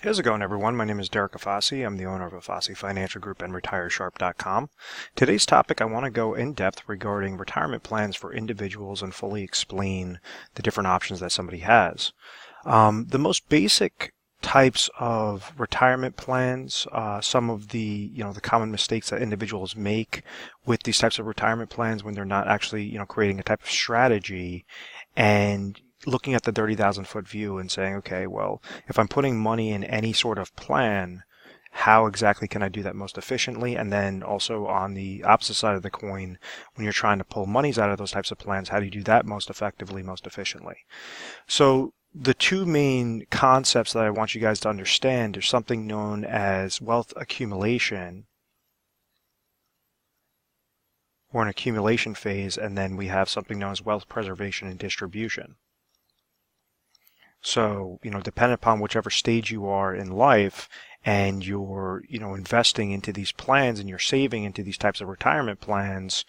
How's it going, everyone? My name is Derek Afasi. I'm the owner of Afasi Financial Group and RetireSharp.com. Today's topic, I want to go in depth regarding retirement plans for individuals and fully explain the different options that somebody has. The most basic types of retirement plans, some of the common mistakes that individuals make with these types of retirement plans when they're not actually creating a type of strategy and looking at the 30,000-foot view and saying, okay, well, if I'm putting money in any sort of plan, how exactly can I do that most efficiently? And then also on the opposite side of the coin, when you're trying to pull monies out of those types of plans, how do you do that most effectively, most efficiently? So the two main concepts that I want you guys to understand are something known as wealth accumulation, or an accumulation phase, and then we have something known as wealth preservation and distribution. So, depending upon whichever stage you are in life and you're, investing into these plans and you're saving into these types of retirement plans,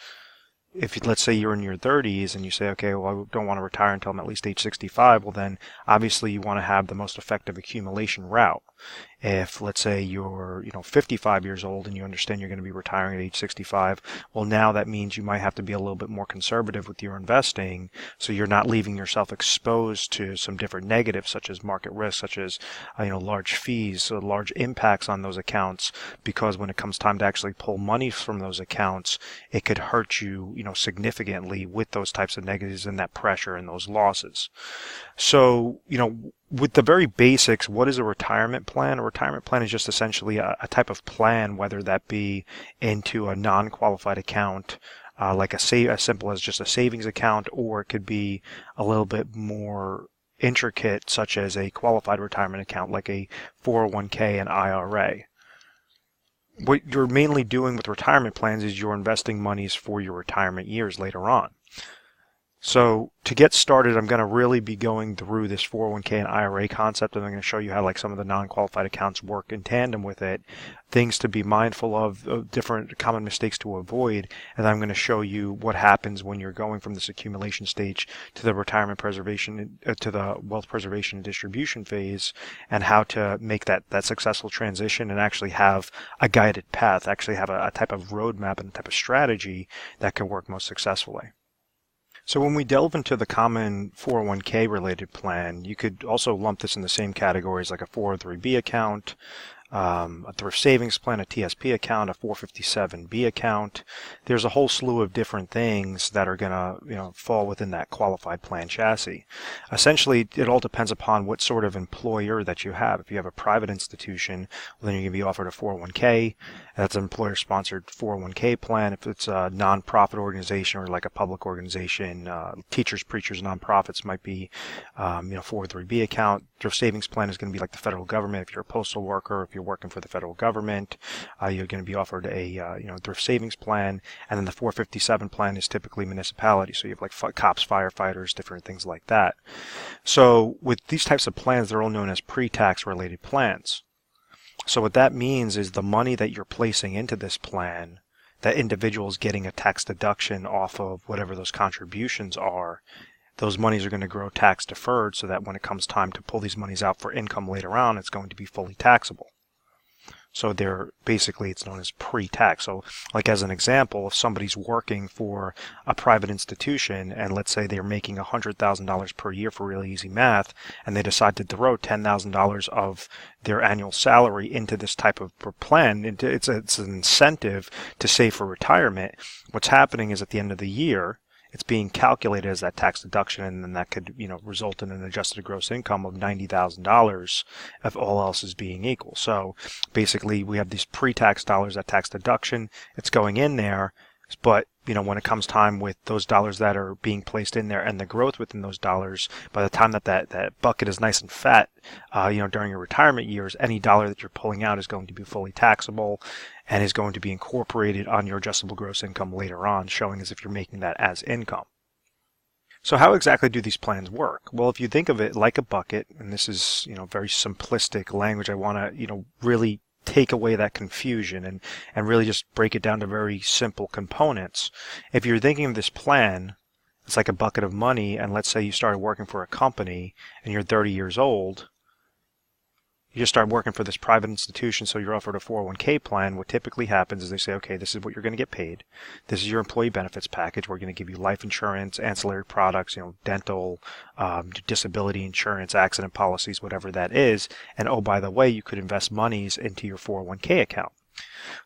if let's say you're in your 30s and you say, okay, well, I don't want to retire until I'm at least age 65, well, then obviously you want to have the most effective accumulation route. If let's say you're 55 years old and you understand you're going to be retiring at age 65, well, now that means you might have to be a little bit more conservative with your investing, so you're not leaving yourself exposed to some different negatives such as market risk, such as large fees, so large impacts on those accounts, because when it comes time to actually pull money from those accounts, it could hurt you significantly with those types of negatives and that pressure and those losses. So with the very basics, what is a retirement plan? A retirement plan is just essentially a type of plan, whether that be into a non-qualified account, like as simple as just a savings account, or it could be a little bit more intricate, such as a qualified retirement account, like a 401k and IRA. What you're mainly doing with retirement plans is you're investing monies for your retirement years later on. So to get started, I'm going to really be going through this 401k and IRA concept, and I'm going to show you how some of the non-qualified accounts work in tandem with it, things to be mindful of, different common mistakes to avoid, and I'm going to show you what happens when you're going from this accumulation stage to the retirement preservation, to the wealth preservation and distribution phase, and how to make that successful transition and actually have a guided path, actually have a type of roadmap and a type of strategy that can work most successfully. So when we delve into the common 401k related plan, you could also lump this in the same categories like a 403b account, a thrift savings plan, a TSP account, a 457b account. There's a whole slew of different things that are going to fall within that qualified plan chassis. Essentially, it all depends upon what sort of employer that you have. If you have a private institution, well, then you're going to be offered a 401k. That's an employer-sponsored 401k plan. If it's a nonprofit organization or like a public organization, teachers, preachers, nonprofits might be 403b account. Thrift savings plan is going to be like the federal government. If you're a postal worker, if you're working for the federal government, you're going to be offered a thrift savings plan. And then the 457 plan is typically municipality. So you have like cops, firefighters, different things like that. So with these types of plans, they're all known as pre-tax related plans. So what that means is the money that you're placing into this plan, that individual is getting a tax deduction off of whatever those contributions are. Those monies are going to grow tax deferred, so that when it comes time to pull these monies out for income later on, it's going to be fully taxable. So it's known as pre-tax. So like as an example, if somebody's working for a private institution and let's say they're making $100,000 per year for really easy math, and they decide to throw $10,000 of their annual salary into this type of plan, it's an incentive to save for retirement. What's happening is at the end of the year, it's being calculated as that tax deduction, and then that could, result in an adjusted gross income of $90,000 if all else is being equal. So basically, we have these pre-tax dollars, that tax deduction, it's going in there, but when it comes time with those dollars that are being placed in there and the growth within those dollars, by the time that bucket is nice and fat, during your retirement years, any dollar that you're pulling out is going to be fully taxable and is going to be incorporated on your adjustable gross income later on, showing as if you're making that as income. So how exactly do these plans work? Well, if you think of it like a bucket, and this is, very simplistic language, I want to, really take away that confusion and really just break it down to very simple components. If you're thinking of this plan, it's like a bucket of money, and let's say you started working for a company and you're 30 years old, you just start working for this private institution, so you're offered a 401k plan. What typically happens is they say, okay, this is what you're going to get paid. This is your employee benefits package. We're going to give you life insurance, ancillary products, dental, disability insurance, accident policies, whatever that is. And oh, by the way, you could invest monies into your 401k account.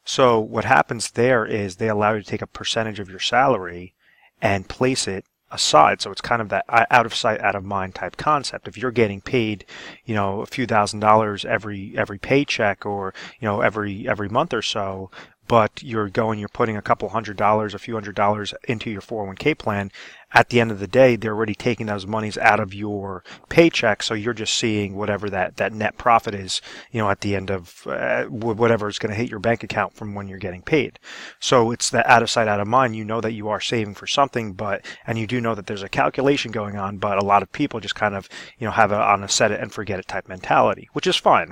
So what happens there is they allow you to take a percentage of your salary and place it aside. So it's kind of that out of sight, out of mind type concept. If you're getting paid, a few $1,000s every paycheck, or every month or so, but you're putting a couple $100s, a few $100s into your 401k plan, at the end of the day, they're already taking those monies out of your paycheck. So you're just seeing whatever that net profit is, at the end of whatever is going to hit your bank account from when you're getting paid. So it's that out of sight, out of mind. You know that you are saving for something, and you do know that there's a calculation going on, but a lot of people just kind of, have it on a set it and forget it type mentality, which is fine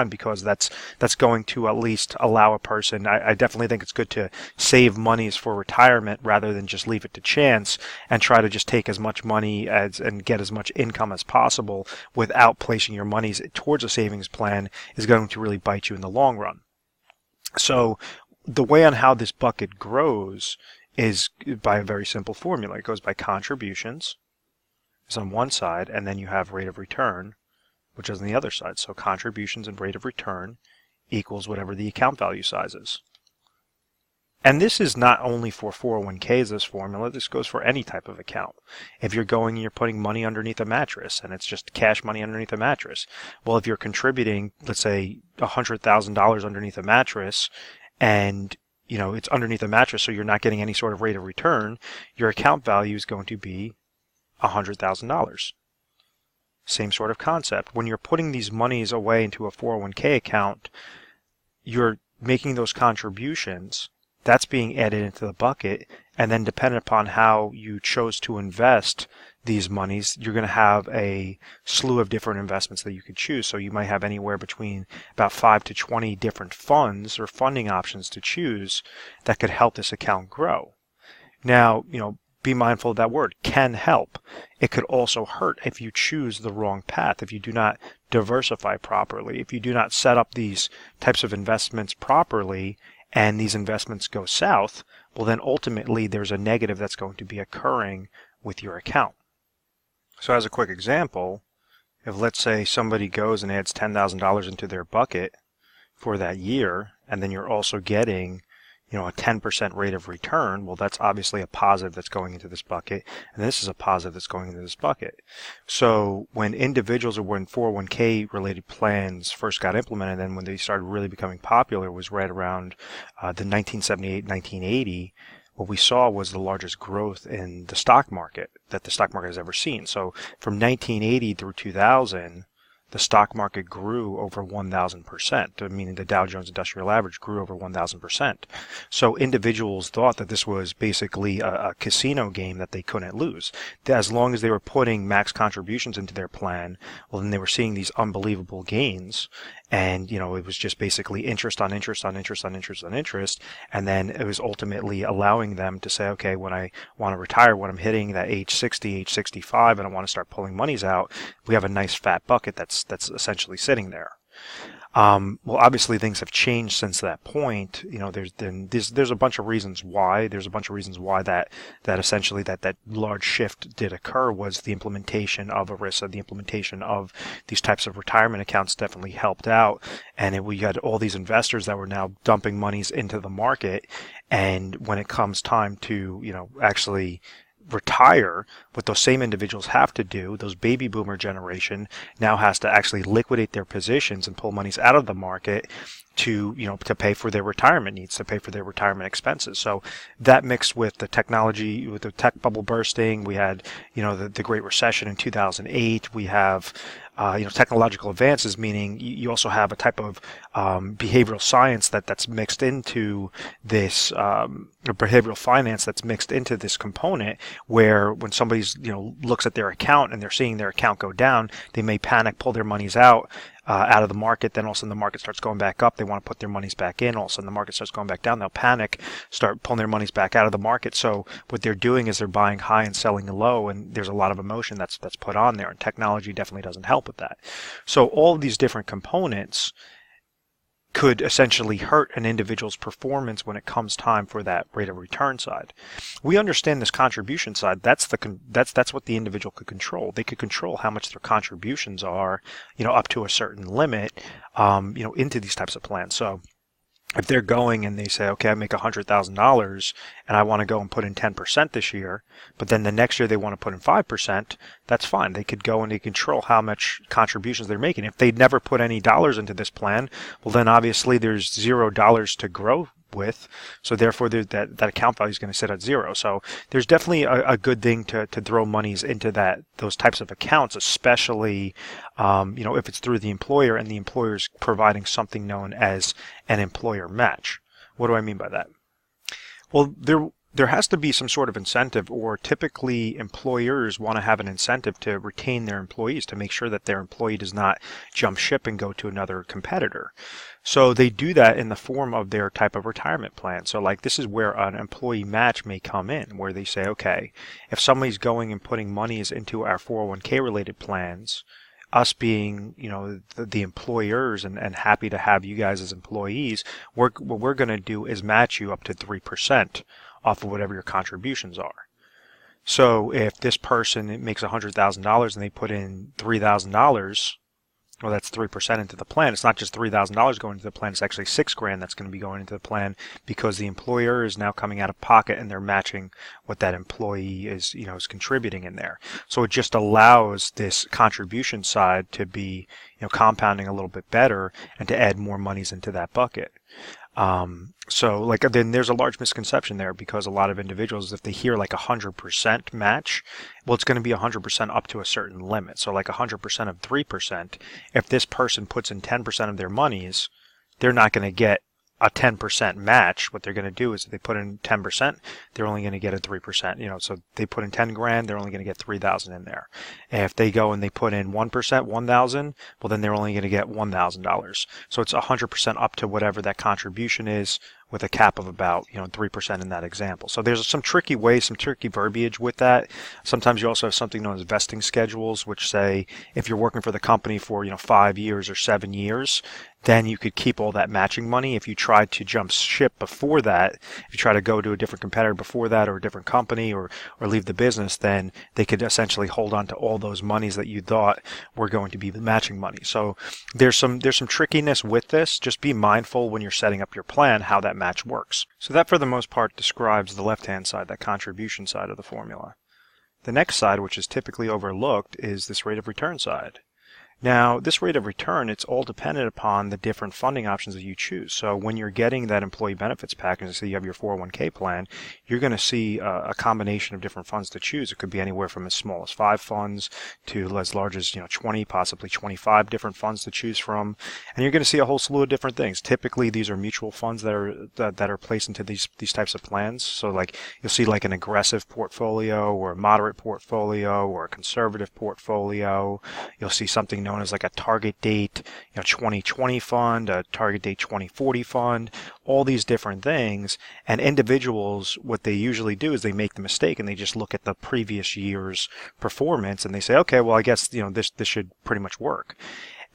because that's going to at least allow a person. I definitely think it's good to save monies for retirement rather than just leave it to chance and try to just take as much money and get as much income as possible without placing your monies towards a savings plan is going to really bite you in the long run. So the way on how this bucket grows is by a very simple formula. It goes by contributions is on one side, and then you have rate of return, which is on the other side. So contributions and rate of return equals whatever the account value size is. And this is not only for 401ks, this formula. This goes for any type of account. If you're putting money underneath a mattress, and it's just cash money underneath a mattress. Well, if you're contributing, let's say, $100,000 underneath a mattress, and it's underneath a mattress, so you're not getting any sort of rate of return, your account value is going to be $100,000. Same sort of concept. When you're putting these monies away into a 401k account, you're making those contributions. That's being added into the bucket, and then depending upon how you chose to invest these monies, you're going to have a slew of different investments that you could choose. So you might have anywhere between about 5 to 20 different funds or funding options to choose that could help this account grow. Now, be mindful of that word, can help. It could also hurt if you choose the wrong path, if you do not diversify properly, if you do not set up these types of investments properly, and these investments go south, well then ultimately there's a negative that's going to be occurring with your account. So as a quick example, if let's say somebody goes and adds $10,000 into their bucket for that year, and then you're also getting a 10% rate of return, well, that's obviously a positive that's going into this bucket, and this is a positive that's going into this bucket. So when individuals or when 401k related plans first got implemented, and when they started really becoming popular was right around the 1978, 1980, what we saw was the largest growth in the stock market that the stock market has ever seen. So from 1980 through 2000, the stock market grew over 1,000%, meaning the Dow Jones Industrial Average grew over 1,000%. So individuals thought that this was basically a casino game that they couldn't lose. As long as they were putting max contributions into their plan, well, then they were seeing these unbelievable gains. And, it was just basically interest on interest on interest on interest on interest. And then it was ultimately allowing them to say, okay, when I want to retire, when I'm hitting that age 60, age 65, and I want to start pulling monies out, we have a nice fat bucket that's essentially sitting there. Well, obviously things have changed since that point. There's a bunch of reasons why. There's a bunch of reasons why that essentially that large shift did occur was the implementation of ERISA, the implementation of these types of retirement accounts definitely helped out. And we had all these investors that were now dumping monies into the market. And when it comes time to, actually retire, what those same individuals have to do, those baby boomer generation now has to actually liquidate their positions and pull monies out of the market to pay for their retirement needs, to pay for their retirement expenses. So that mixed with the technology, with the tech bubble bursting, we had the Great Recession in 2008. We have technological advances, meaning you also have a type of behavioral science that's mixed into this, behavioral finance that's mixed into this component, where when somebody's looks at their account and they're seeing their account go down, they may panic, pull their monies out, out of the market. Then all of a sudden the market starts going back up. They want to put their monies back in. All of a sudden the market starts going back down. They'll panic, start pulling their monies back out of the market. So what they're doing is they're buying high and selling low, and there's a lot of emotion that's put on there, and technology definitely doesn't help with that. So all of these different components could essentially hurt an individual's performance when it comes time for that rate of return side. We understand this contribution side. That's what the individual could control. They could control how much their contributions are, up to a certain limit, into these types of plans. So if they're going and they say, okay, I make $100,000 and I want to go and put in 10% this year, but then the next year they want to put in 5%, that's fine. They could go and they control how much contributions they're making. If they never put any dollars into this plan, well, then obviously there's $0 to grow with, so therefore that account value is going to sit at zero. So there's definitely a good thing to throw monies into those types of accounts, especially if it's through the employer and the employer's providing something known as an employer match. What do I mean by that? Well, there has to be some sort of incentive, or typically employers want to have an incentive to retain their employees, to make sure that their employee does not jump ship and go to another competitor. So they do that in the form of their type of retirement plan. So like this is where an employee match may come in, where they say, okay, if somebody's going and putting monies into our 401k related plans, us being, the employers and happy to have you guys as employees, what we're going to do is match you up to 3% off of whatever your contributions are. So if this person makes $100,000 and they put in $3,000, well, that's 3% into the plan. It's not just $3,000 going into the plan. It's actually $6,000 that's going to be going into the plan, because the employer is now coming out of pocket and they're matching what that employee is contributing in there. So it just allows this contribution side to be, compounding a little bit better and to add more monies into that bucket. So then there's a large misconception there, because a lot of individuals, if they hear like 100% match, well, it's going to be 100% up to a certain limit. So like 100% of 3%, if this person puts in 10% of their monies, they're not going to get a 10% match. What they're going to do is if they put in 10%, they're only going to get a 3%, so they put in 10 grand, they're only going to get 3,000 in there. And if they go and they put in 1%, 1,000, well, then they're only going to get $1,000. So it's 100% up to whatever that contribution is, with a cap of about 3% in that example. So there's some tricky ways, some tricky verbiage with that. Sometimes you also have something known as vesting schedules, which say if you're working for the company for 5 years or 7 years, then you could keep all that matching money. If you try to jump ship before that, if you try to go to a different competitor before that, or a different company, or leave the business, then they could essentially hold on to all those monies that you thought were going to be the matching money. So there's some trickiness with this. Just be mindful when you're setting up your plan how that match works. So that for the most part describes the left-hand side, that contribution side of the formula. The next side, which is typically overlooked, is this rate of return side. Now, this rate of return, it's all dependent upon the different funding options that you choose. So when you're getting that employee benefits package, so you have your 401k plan, you're going to see a combination of different funds to choose. It could be anywhere from as small as 5 funds to as large as 20, possibly 25 different funds to choose from. And you're going to see a whole slew of different things. Typically, these are mutual funds that are placed into these types of plans. So like you'll see like an aggressive portfolio, or a moderate portfolio, or a conservative portfolio. You'll see something known as like a target date 2020 fund, a target date 2040 fund, all these different things. And individuals, what they usually do is they make the mistake and they just look at the previous year's performance and they say, okay, well, I guess this should pretty much work.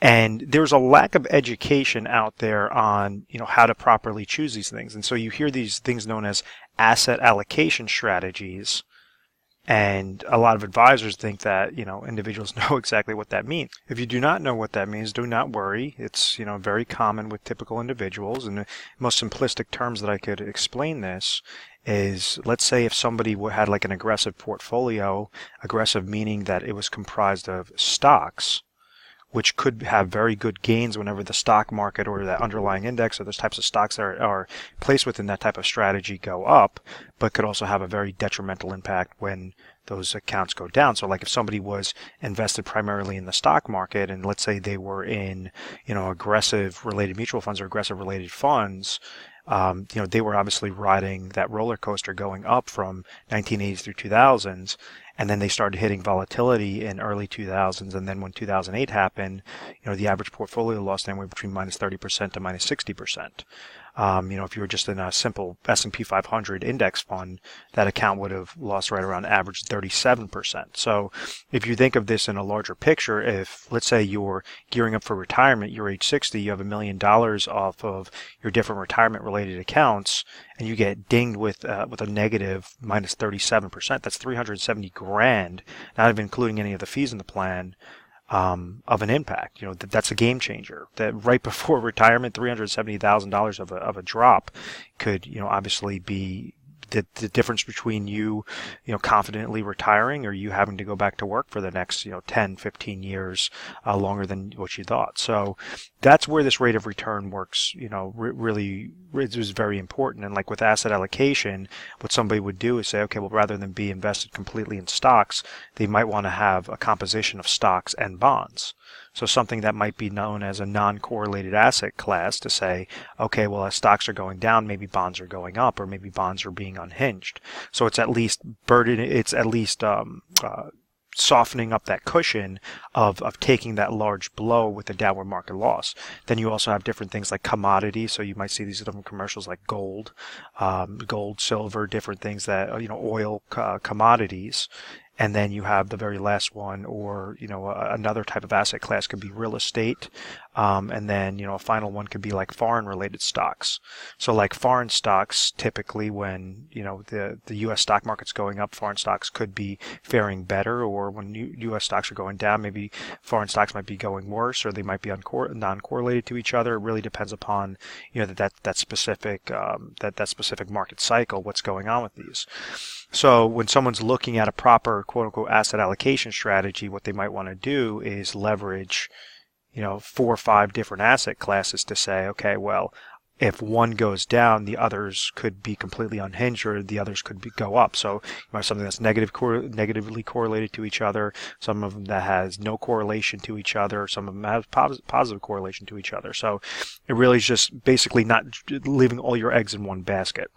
And there's a lack of education out there on how to properly choose these things. And so you hear these things known as asset allocation strategies. And a lot of advisors think that, individuals know exactly what that means. If you do not know what that means, do not worry. It's, very common with typical individuals. And the most simplistic terms that I could explain this is, let's say if somebody had like an aggressive portfolio, aggressive meaning that it was comprised of stocks, which could have very good gains whenever the stock market or the underlying index or those types of stocks that are placed within that type of strategy go up, but could also have a very detrimental impact when those accounts go down. So like if somebody was invested primarily in the stock market and let's say they were in, aggressive related mutual funds or aggressive related funds, they were obviously riding that roller coaster going up from 1980s through 2000s. and then they started hitting volatility in early 2000s, and then when 2008 happened, the average portfolio lost anywhere between minus 30% to minus 60%. If you were just in a simple S&P 500 index fund, that account would have lost right around average 37%. So if you think of this in a larger picture, if let's say you're gearing up for retirement, you're age 60, you have $1 million off of your different retirement related accounts, and you get dinged with a negative minus 37%, that's 370 grand, not even including any of the fees in the plan. Of an impact, that's a game changer. That right before retirement, $370,000 of a drop could, obviously be the difference between you confidently retiring or you having to go back to work for the next 10, 15 years longer than what you thought. So that's where this rate of return works. Really is very important. And like with asset allocation, what somebody would do is say, okay, well, rather than be invested completely in stocks, they might want to have a composition of stocks and bonds. So something that might be known as a non-correlated asset class to say, okay, well, as stocks are going down, maybe bonds are going up, or maybe bonds are being unhinged. So it's at least softening up that cushion of taking that large blow with the downward market loss. Then you also have different things like commodities. So you might see these different commercials like gold, silver, different things that, oil commodities. And then you have the very last one, or another type of asset class could be real estate, and then a final one could be like foreign-related stocks. So like foreign stocks, typically when the U.S. stock market's going up, foreign stocks could be faring better, or when U.S. stocks are going down, maybe foreign stocks might be going worse, or they might be non-correlated to each other. It really depends upon that specific market cycle, what's going on with these. So when someone's looking at a proper quote-unquote asset allocation strategy, what they might want to do is leverage, 4 or 5 different asset classes to say, okay, well, if one goes down, the others could be completely unhinged, or the others could go up. So you have something that's negatively correlated to each other, some of them that has no correlation to each other, some of them have positive correlation to each other. So it really is just basically not leaving all your eggs in one basket.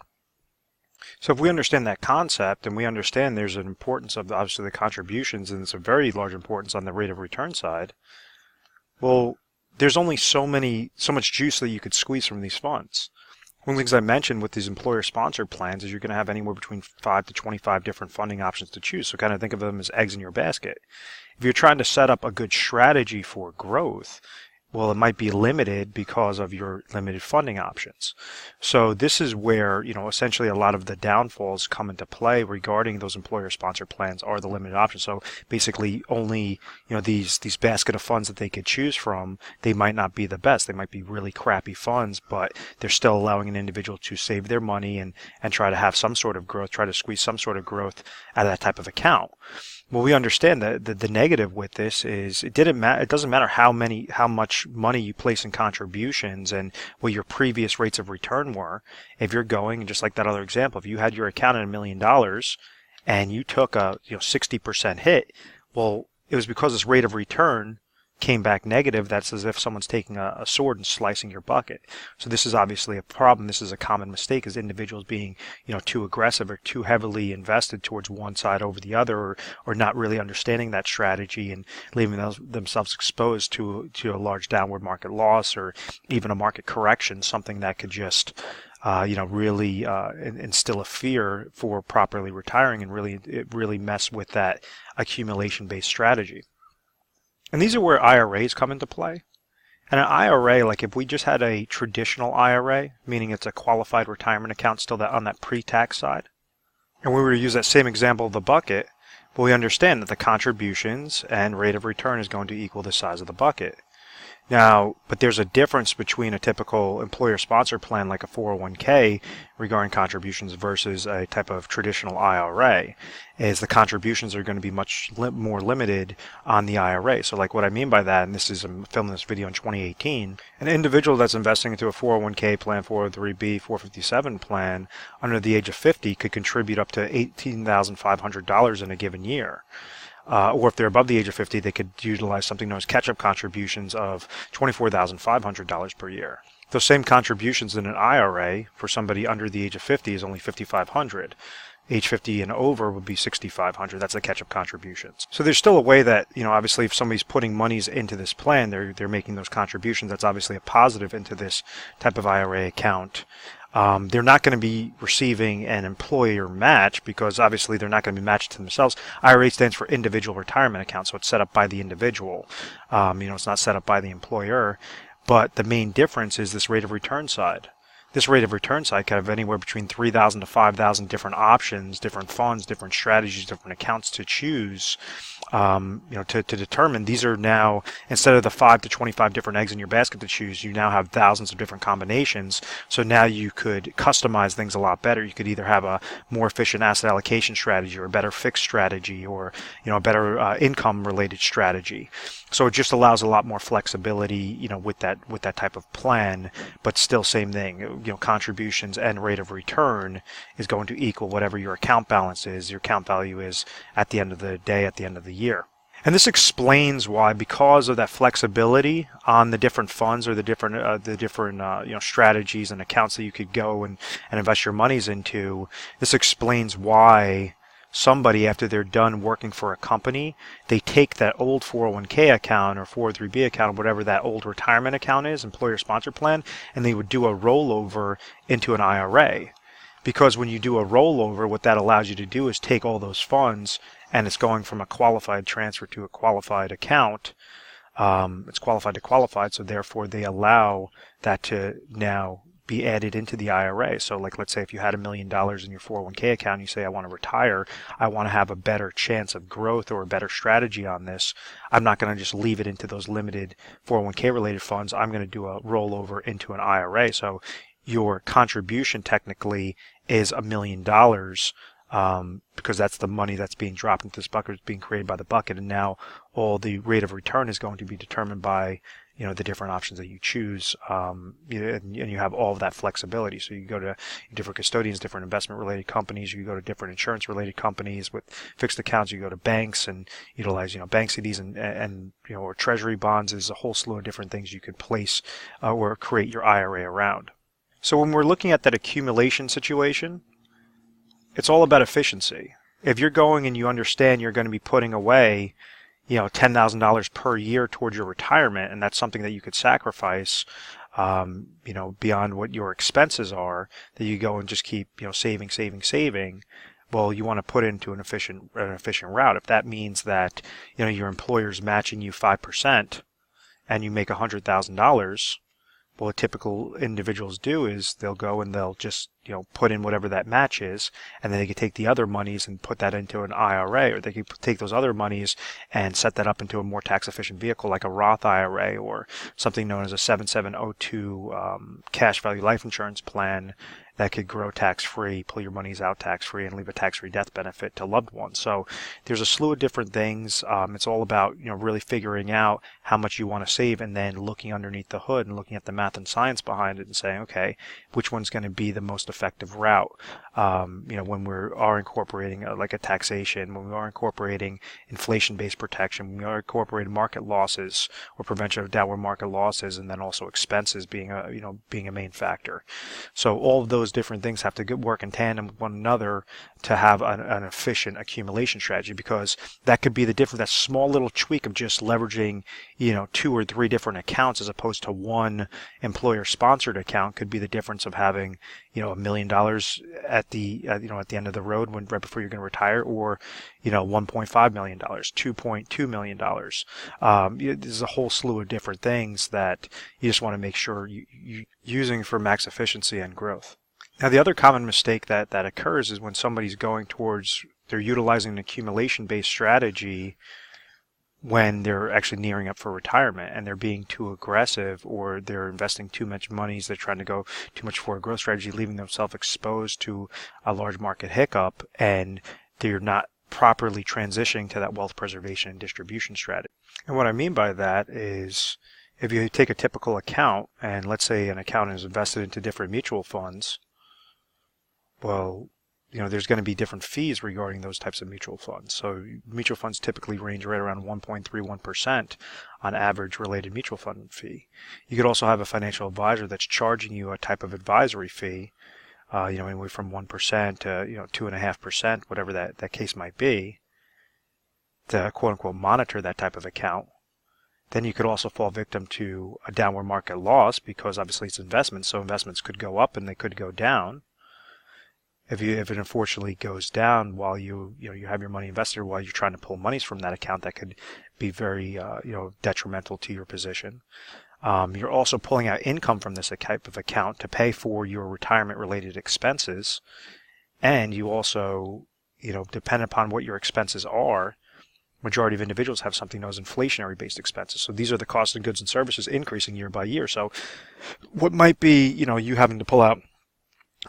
So if we understand that concept, and we understand there's an importance of obviously the contributions, and it's a very large importance on the rate of return side, well, there's only so much juice that you could squeeze from these funds. One of the things I mentioned with these employer-sponsored plans is you're going to have anywhere between 5 to 25 different funding options to choose. So kind of think of them as eggs in your basket. If you're trying to set up a good strategy for growth, well, it might be limited because of your limited funding options. So this is where, essentially a lot of the downfalls come into play regarding those employer-sponsored plans are the limited options. So basically only, these basket of funds that they could choose from, they might not be the best. They might be really crappy funds, but they're still allowing an individual to save their money and try to have some sort of growth, try to squeeze some sort of growth out of that type of account. Well, we understand that the negative with this is it doesn't matter how much money you place in contributions and what your previous rates of return were. If you're going, just like that other example, if you had your account at $1 million and you took a 60% hit, well, it was because this rate of return came back negative. That's as if someone's taking a sword and slicing your bucket. So this is obviously a problem. This is a common mistake, is individuals being, too aggressive or too heavily invested towards one side over the other, or not really understanding that strategy and leaving themselves exposed to a large downward market loss, or even a market correction, something that could just really instill a fear for properly retiring and really mess with that accumulation-based strategy. And these are where IRAs come into play. And an IRA, like if we just had a traditional IRA, meaning it's a qualified retirement account still on that pre-tax side, and we were to use that same example of the bucket, well, we understand that the contributions and rate of return is going to equal the size of the bucket. Now, but there's a difference between a typical employer-sponsored plan like a 401k regarding contributions versus a type of traditional IRA, is the contributions are going to be much more limited on the IRA. So like what I mean by that, and I'm filming this video in 2018, an individual that's investing into a 401k plan, 403b, 457 plan under the age of 50 could contribute up to $18,500 in a given year. or if they're above the age of 50, they could utilize something known as catch-up contributions of $24,500 per year. Those same contributions in an IRA for somebody under the age of 50 is only $5,500. Age 50 and over would be $6,500. That's the catch-up contributions. So there's still a way that, obviously if somebody's putting monies into this plan, they're making those contributions. That's obviously a positive into this type of IRA account. They're not going to be receiving an employer match because obviously they're not going to be matched to themselves. IRA stands for individual retirement account, so it's set up by the individual. It's not set up by the employer. But the main difference is this rate of return side. This rate of return side can have anywhere between 3,000 to 5,000 different options, different funds, different strategies, different accounts to choose. To determine. These are now, instead of the 5 to 25 different eggs in your basket to choose, you now have thousands of different combinations. So now you could customize things a lot better. You could either have a more efficient asset allocation strategy or a better fixed strategy or, a better income related strategy. So it just allows a lot more flexibility, with that type of plan, but still same thing, contributions and rate of return is going to equal whatever your account balance is, your account value is at the end of the day, at the end of the year. And this explains why, because of that flexibility on the different funds or the different strategies and accounts that you could go and invest your monies into, this explains why somebody, after they're done working for a company, they take that old 401k account or 403b account, or whatever that old retirement account is, employer sponsored plan, and they would do a rollover into an IRA. Because when you do a rollover, what that allows you to do is take all those funds, and it's going from a qualified transfer to a qualified account. It's qualified to qualified, so therefore they allow that to now be added into the IRA. So like, let's say if you had $1 million in your 401k account and you say, I want to retire, I want to have a better chance of growth or a better strategy on this. I'm not going to just leave it into those limited 401k related funds. I'm going to do a rollover into an IRA. So your contribution technically is $1 million, because that's the money that's being dropped into this bucket, is being created by the bucket, and now all the rate of return is going to be determined by the different options that you choose, and you have all of that flexibility. So you go to different custodians, different investment related companies, you go to different insurance related companies with fixed accounts, you go to banks and utilize bank CDs and or treasury bonds. There's a whole slew of different things you could place or create your IRA around. So when we're looking at that accumulation situation, it's all about efficiency. If you're going and you understand you're going to be putting away $10,000 per year towards your retirement, and that's something that you could sacrifice, beyond what your expenses are, that you go and just keep, saving. Well, you want to put into an efficient route. If that means that, your employer's matching you 5% and you make $100,000, well, what typical individuals do is they'll go and they'll just, put in whatever that match is, and then they can take the other monies and put that into an IRA, or they can take those other monies and set that up into a more tax efficient vehicle like a Roth IRA or something known as a 7702 cash value life insurance plan that could grow tax-free, pull your monies out tax-free, and leave a tax-free death benefit to loved ones. So there's a slew of different things. It's all about really figuring out how much you want to save, and then looking underneath the hood and looking at the math and science behind it and saying, okay, which one's going to be the most effective route? When we are incorporating like a taxation, when we are incorporating inflation-based protection, when we are incorporating market losses or prevention of downward market losses, and then also expenses being a main factor. So all of those different things have to work in tandem with one another to have an efficient accumulation strategy, because that could be the difference. That small little tweak of just leveraging 2 or 3 different accounts as opposed to one employer sponsored account could be the difference of having $1 million at the end of the road right before you're going to retire, or $1.5 million, $2.2 million. There's a whole slew of different things that you just want to make sure you're using for max efficiency and growth. Now, the other common mistake that occurs is when somebody's they're utilizing an accumulation-based strategy when they're actually nearing up for retirement, and they're being too aggressive, or they're investing too much money, they're trying to go too much for a growth strategy, leaving themselves exposed to a large market hiccup, and they're not properly transitioning to that wealth preservation and distribution strategy. And what I mean by that is, if you take a typical account, and let's say an account is invested into different mutual funds, well, there's going to be different fees regarding those types of mutual funds. So mutual funds typically range right around 1.31% on average related mutual fund fee. You could also have a financial advisor that's charging you a type of advisory fee, anywhere from 1% to 2.5%, whatever that case might be, to quote unquote monitor that type of account. Then you could also fall victim to a downward market loss because obviously it's investments, so investments could go up and they could go down. If it unfortunately goes down while you have your money invested while you're trying to pull monies from that account, that could be very detrimental to your position. You're also pulling out income from this type of account to pay for your retirement related expenses, and you also depending upon what your expenses are, majority of individuals have something known as inflationary-based expenses. So these are the costs of goods and services increasing year by year. So what might be, you having to pull out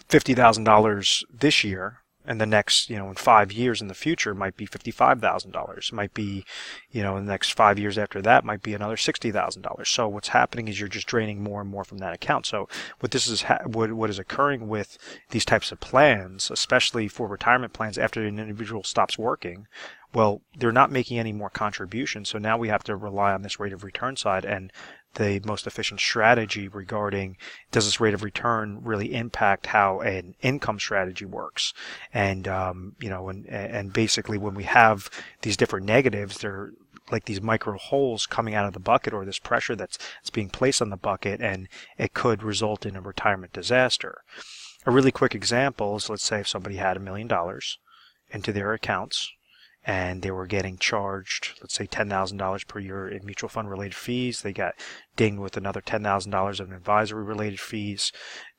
$50,000 this year, and the next, in 5 years in the future might be $55,000. Might be, in the next 5 years after that might be another $60,000. So what's happening is you're just draining more and more from that account. So what is occurring with these types of plans, especially for retirement plans after an individual stops working, well, they're not making any more contributions. So now we have to rely on this rate of return side, and the most efficient strategy regarding does this rate of return really impact how an income strategy works. And and basically when we have these different negatives, they're like these micro holes coming out of the bucket, or this pressure that's being placed on the bucket, and it could result in a retirement disaster. A really quick example is, let's say if somebody had $1 million into their accounts, and they were getting charged, let's say $10,000 per year in mutual fund related fees. They got dinged with another $10,000 in advisory related fees.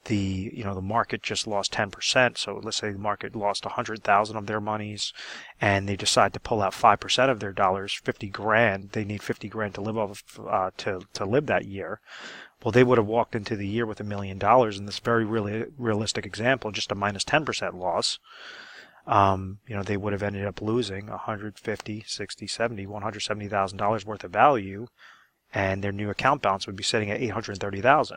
The market just lost 10%. So let's say the market lost 100,000 of their monies, and they decide to pull out 5% of their dollars, 50 grand. They need 50 grand to live off to live that year. Well, they would have walked into the year with $1 million in this very really realistic example, just a minus 10% loss. They would have ended up losing $150, $60, $70, $170,000 worth of value, and their new account balance would be sitting at $830,000.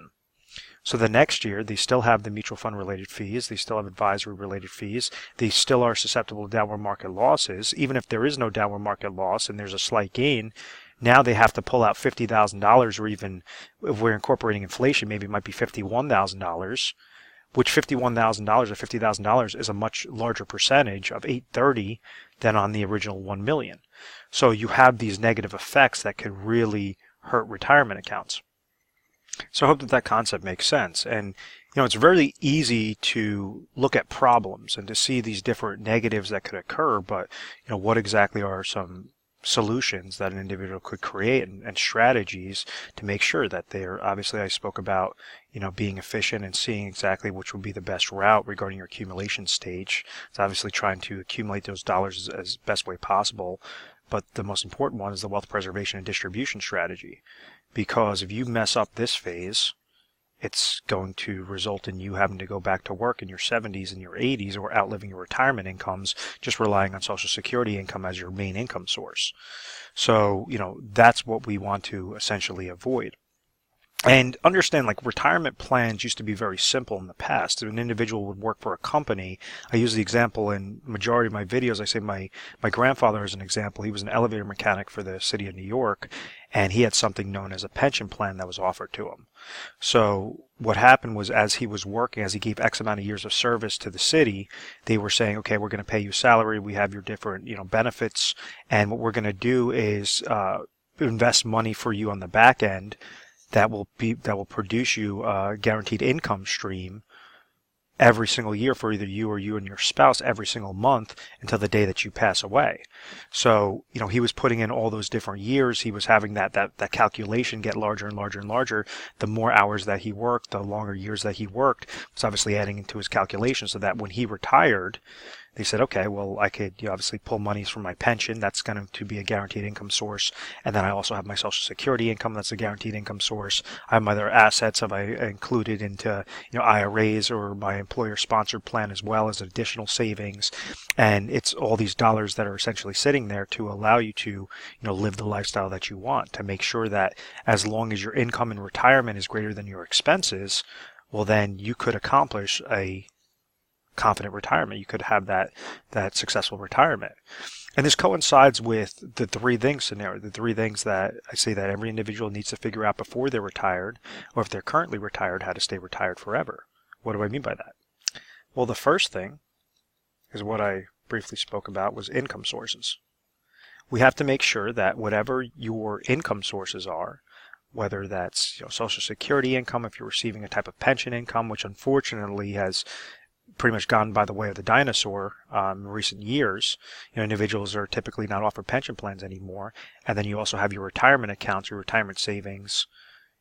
So the next year, they still have the mutual fund related fees, they still have advisory related fees, they still are susceptible to downward market losses. Even if there is no downward market loss and there's a slight gain, now they have to pull out $50,000, or even if we're incorporating inflation, maybe it might be $51,000. Which $51,000 or $50,000 is a much larger percentage of $830 than on the original $1 million. So you have these negative effects that could really hurt retirement accounts. So I hope that concept makes sense. And it's very easy to look at problems and to see these different negatives that could occur, but what exactly are some solutions that an individual could create, and strategies to make sure that they're, obviously I spoke about being efficient and seeing exactly which would be the best route regarding your accumulation stage. It's obviously trying to accumulate those dollars as best way possible, but the most important one is the wealth preservation and distribution strategy, because if you mess up this phase, it's going to result in you having to go back to work in your 70s and your 80s, or outliving your retirement incomes, just relying on Social Security income as your main income source. So, that's what we want to essentially avoid. And understand, like, retirement plans used to be very simple in the past. An individual would work for a company. I use the example in majority of my videos. I say my grandfather as an example. He was an elevator mechanic for the city of New York, and he had something known as a pension plan that was offered to him. So what happened was, as he was working, as he gave X amount of years of service to the city, they were saying, okay, we're going to pay you salary. We have your different, benefits. And what we're going to do is invest money for you on the back end that will produce you a guaranteed income stream every single year for either you or you and your spouse every single month until the day that you pass away. So, he was putting in all those different years. He was having that calculation get larger and larger and larger. The more hours that he worked, the longer years that he worked, was obviously adding into his calculation, so that when he retired, they said, okay, well, I could obviously pull monies from my pension. That's going to be a guaranteed income source. And then I also have my Social Security income. That's a guaranteed income source. I have my other assets have I included into, IRAs or my employer-sponsored plan, as well as additional savings. And it's all these dollars that are essentially sitting there to allow you to, live the lifestyle that you want, to make sure that as long as your income in retirement is greater than your expenses, well, then you could accomplish a confident retirement. You could have that successful retirement. And this coincides with the three things scenario, the three things that I say that every individual needs to figure out before they're retired, or if they're currently retired, how to stay retired forever. What do I mean by that? Well, the first thing is what I briefly spoke about, was income sources. We have to make sure that whatever your income sources are, whether that's Social Security income, if you're receiving a type of pension income, which unfortunately has pretty much gone by the way of the dinosaur in recent years. Individuals are typically not offered pension plans anymore. And then you also have your retirement accounts, your retirement savings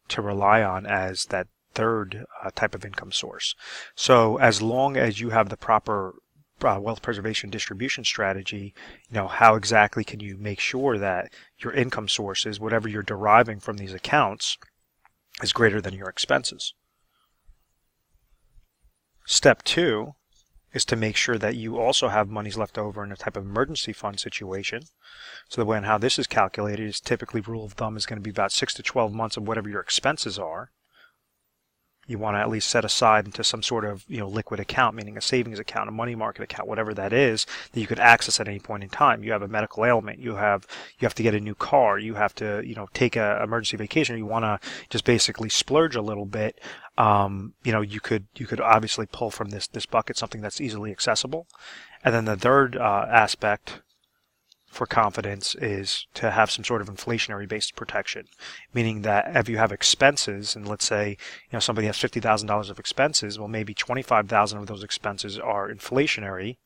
to rely on as that third type of income source. So as long as you have the proper wealth preservation distribution strategy, how exactly can you make sure that your income sources, whatever you're deriving from these accounts, is greater than your expenses? Step 2 is to make sure that you also have monies left over in a type of emergency fund situation. So the way and how this is calculated is typically, rule of thumb, is going to be about 6 to 12 months of whatever your expenses are. You want to at least set aside into some sort of liquid account, meaning a savings account, a money market account, whatever that is, that you could access at any point in time. You have a medical ailment, you have to get a new car, you have to take a emergency vacation, or you want to just basically splurge a little bit. You could obviously pull from this bucket something that's easily accessible. And then the third aspect for confidence is to have some sort of inflationary based protection, meaning that if you have expenses, and let's say somebody has $50,000 of expenses, well, maybe 25,000 of those expenses are inflationary,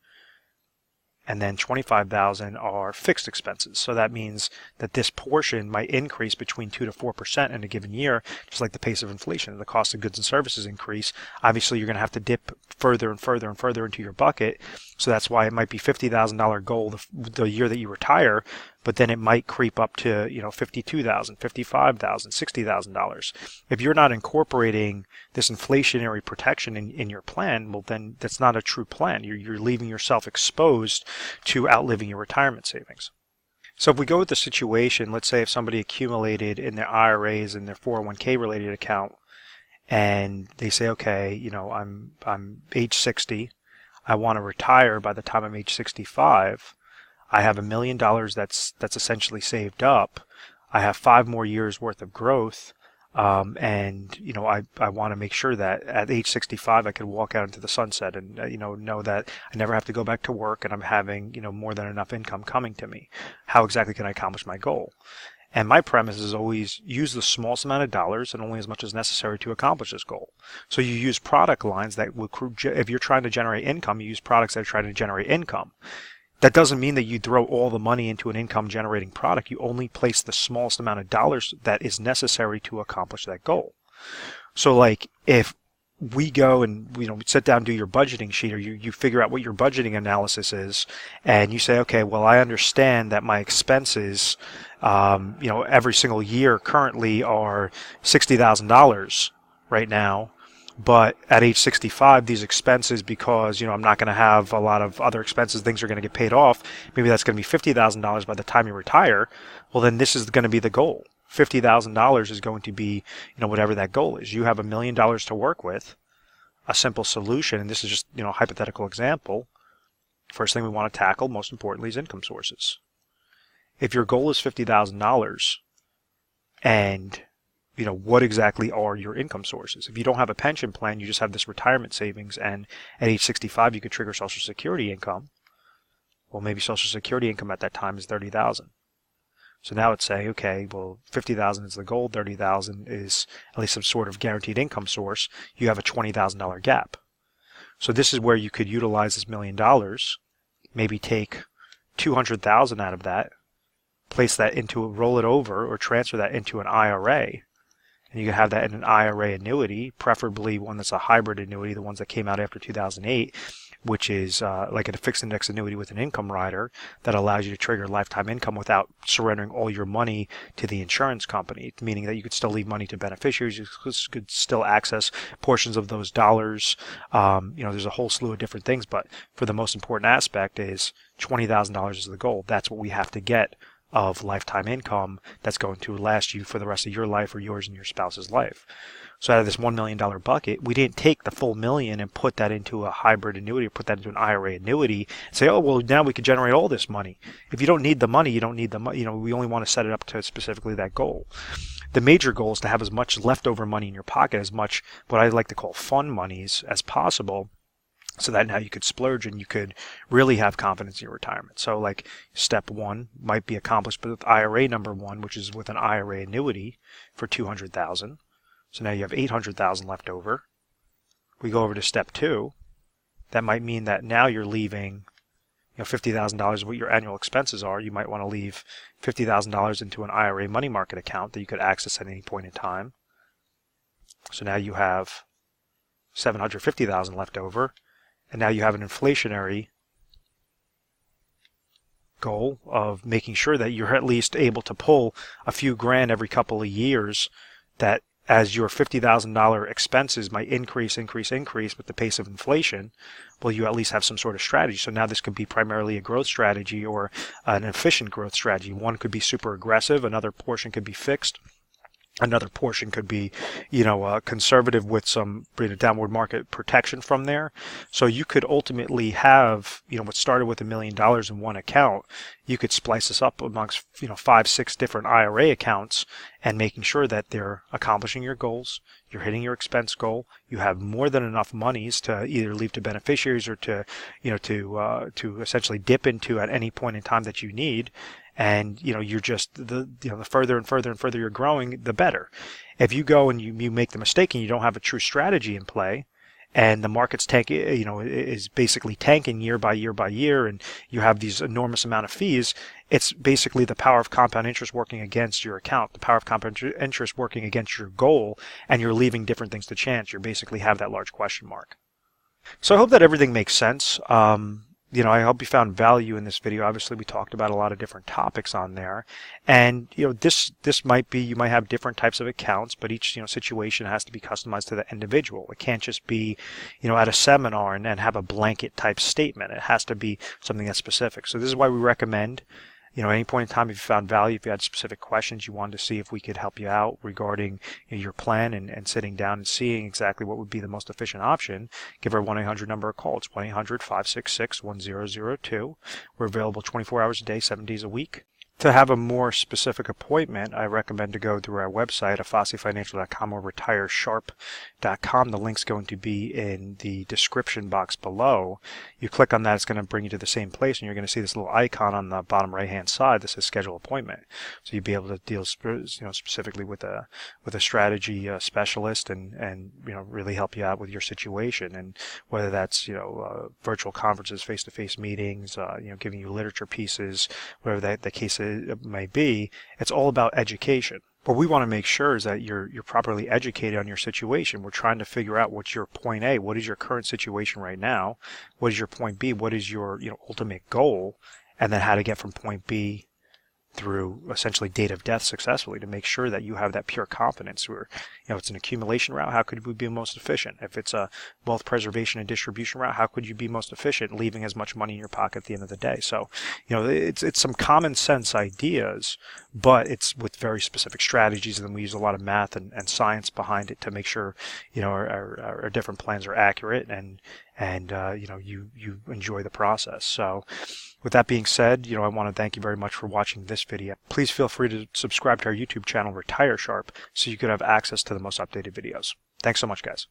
and then 25,000 are fixed expenses. So that means that this portion might increase between 2 to 4% in a given year, just like the pace of inflation. The cost of goods and services increase. Obviously, you're going to have to dip further and further and further into your bucket. So that's why it might be $50,000 goal the year that you retire, but then it might creep up to $52,000, $55,000, $60,000. If you're not incorporating this inflationary protection in your plan, well, then that's not a true plan. You're leaving yourself exposed to outliving your retirement savings. So if we go with the situation, let's say if somebody accumulated in their IRAs and their 401k related account, and they say, okay, I'm age 60, I want to retire by the time I'm age 65. I have $1 million that's essentially saved up. I have 5 more years worth of growth. And I want to make sure that at age 65 I can walk out into the sunset and know that I never have to go back to work, and I'm having more than enough income coming to me. How exactly can I accomplish my goal? And my premise is always use the smallest amount of dollars and only as much as necessary to accomplish this goal. So you use product lines that will, if you're trying to generate income, you use products that are trying to generate income. That doesn't mean that you throw all the money into an income generating product. You only place the smallest amount of dollars that is necessary to accomplish that goal. So like if we go and sit down, do your budgeting sheet, or you figure out what your budgeting analysis is, and you say, okay, well, I understand that my expenses every single year currently are $60,000 right now. But at age 65, these expenses, because I'm not going to have a lot of other expenses, things are going to get paid off. Maybe that's going to be $50,000 by the time you retire. Well, then this is going to be the goal. $50,000 is going to be whatever that goal is. You have $1 million to work with. A simple solution, and this is just a hypothetical example. First thing we want to tackle, most importantly, is income sources. If your goal is $50,000, and what exactly are your income sources? If you don't have a pension plan, you just have this retirement savings, and at age 65 you could trigger Social Security income. Well, maybe Social Security income at that time is $30,000. So now it's saying, okay, well, $50,000 is the goal, $30,000 is at least some sort of guaranteed income source. You have a $20,000 gap. So this is where you could utilize this $1 million, maybe take $200,000 out of that, place that into roll it over or transfer that into an IRA. And you can have that in an IRA annuity, preferably one that's a hybrid annuity, the ones that came out after 2008, which is like a fixed index annuity with an income rider that allows you to trigger lifetime income without surrendering all your money to the insurance company, meaning that you could still leave money to beneficiaries, you could still access portions of those dollars. There's a whole slew of different things, but for the most important aspect is $20,000 is the goal. That's what we have to get of lifetime income that's going to last you for the rest of your life or yours and your spouse's life. So out of this $1 million bucket, we didn't take the full million and put that into a hybrid annuity or put that into an IRA annuity and say, oh, well, now we could generate all this money. If you don't need the money, you don't need the money. We only want to set it up to specifically that goal. The major goal is to have as much leftover money in your pocket, as much what I like to call fun monies as possible, so that now you could splurge and you could really have confidence in your retirement. So like step one might be accomplished with IRA number one, which is with an IRA annuity for $200,000. So now you have $800,000 left over. We go over to step two. That might mean that now you're leaving $50,000 what your annual expenses are. You might want to leave $50,000 into an IRA money market account that you could access at any point in time. So now you have $750,000 left over. And now you have an inflationary goal of making sure that you're at least able to pull a few grand every couple of years, that as your $50,000 expenses might increase with the pace of inflation, well, you at least have some sort of strategy. So now this could be primarily a growth strategy or an efficient growth strategy. One could be super aggressive, another portion could be fixed. Another portion could be, conservative with some downward market protection from there. So you could ultimately have, what started with $1 million in one account, you could splice this up amongst, 5, 6 different IRA accounts, and making sure that they're accomplishing your goals, you're hitting your expense goal, you have more than enough monies to either leave to beneficiaries or to essentially dip into at any point in time that you need. And you're just the further and further and further you're growing, the better. If you go and you make the mistake and you don't have a true strategy in play, and the market's is basically tanking year by year by year, and you have these enormous amount of fees, it's basically the power of compound interest working against your account, the power of compound interest working against your goal, and you're leaving different things to chance. You basically have that large question mark. So I hope that everything makes sense. I hope you found value in this video. Obviously, we talked about a lot of different topics on there. And, this might be, you might have different types of accounts, but each, situation has to be customized to the individual. It can't just be, at a seminar and have a blanket type statement. It has to be something that's specific. So this is why we recommend, at any point in time, if you found value, if you had specific questions, you wanted to see if we could help you out regarding your plan and sitting down and seeing exactly what would be the most efficient option, give our 1-800 number a call. It's 1-800-566-1002. We're available 24 hours a day, 7 days a week. To have a more specific appointment, I recommend to go through our website, foreseefinancial.com or retiresharp.com. The link's going to be in the description box below. You click on that, it's going to bring you to the same place, and you're going to see this little icon on the bottom right-hand side that says Schedule Appointment. So you'll be able to deal specifically with a strategy specialist and really help you out with your situation, and whether that's virtual conferences, face-to-face meetings, giving you literature pieces, whatever the case may be. It's all about education. What we want to make sure is that you're properly educated on your situation. We're trying to figure out what's your point A, what is your current situation right now, what is your point B, what is your ultimate goal, and then how to get from point B through essentially date of death successfully, to make sure that you have that pure confidence where, it's an accumulation route, how could we be most efficient? If it's a wealth preservation and distribution route, how could you be most efficient, leaving as much money in your pocket at the end of the day? So, it's some common sense ideas, but it's with very specific strategies, and then we use a lot of math and science behind it to make sure, our different plans are accurate and you enjoy the process. So, with that being said, I want to thank you very much for watching this video. Please feel free to subscribe to our YouTube channel, Retire Sharp, so you could have access to the most updated videos. Thanks so much, guys.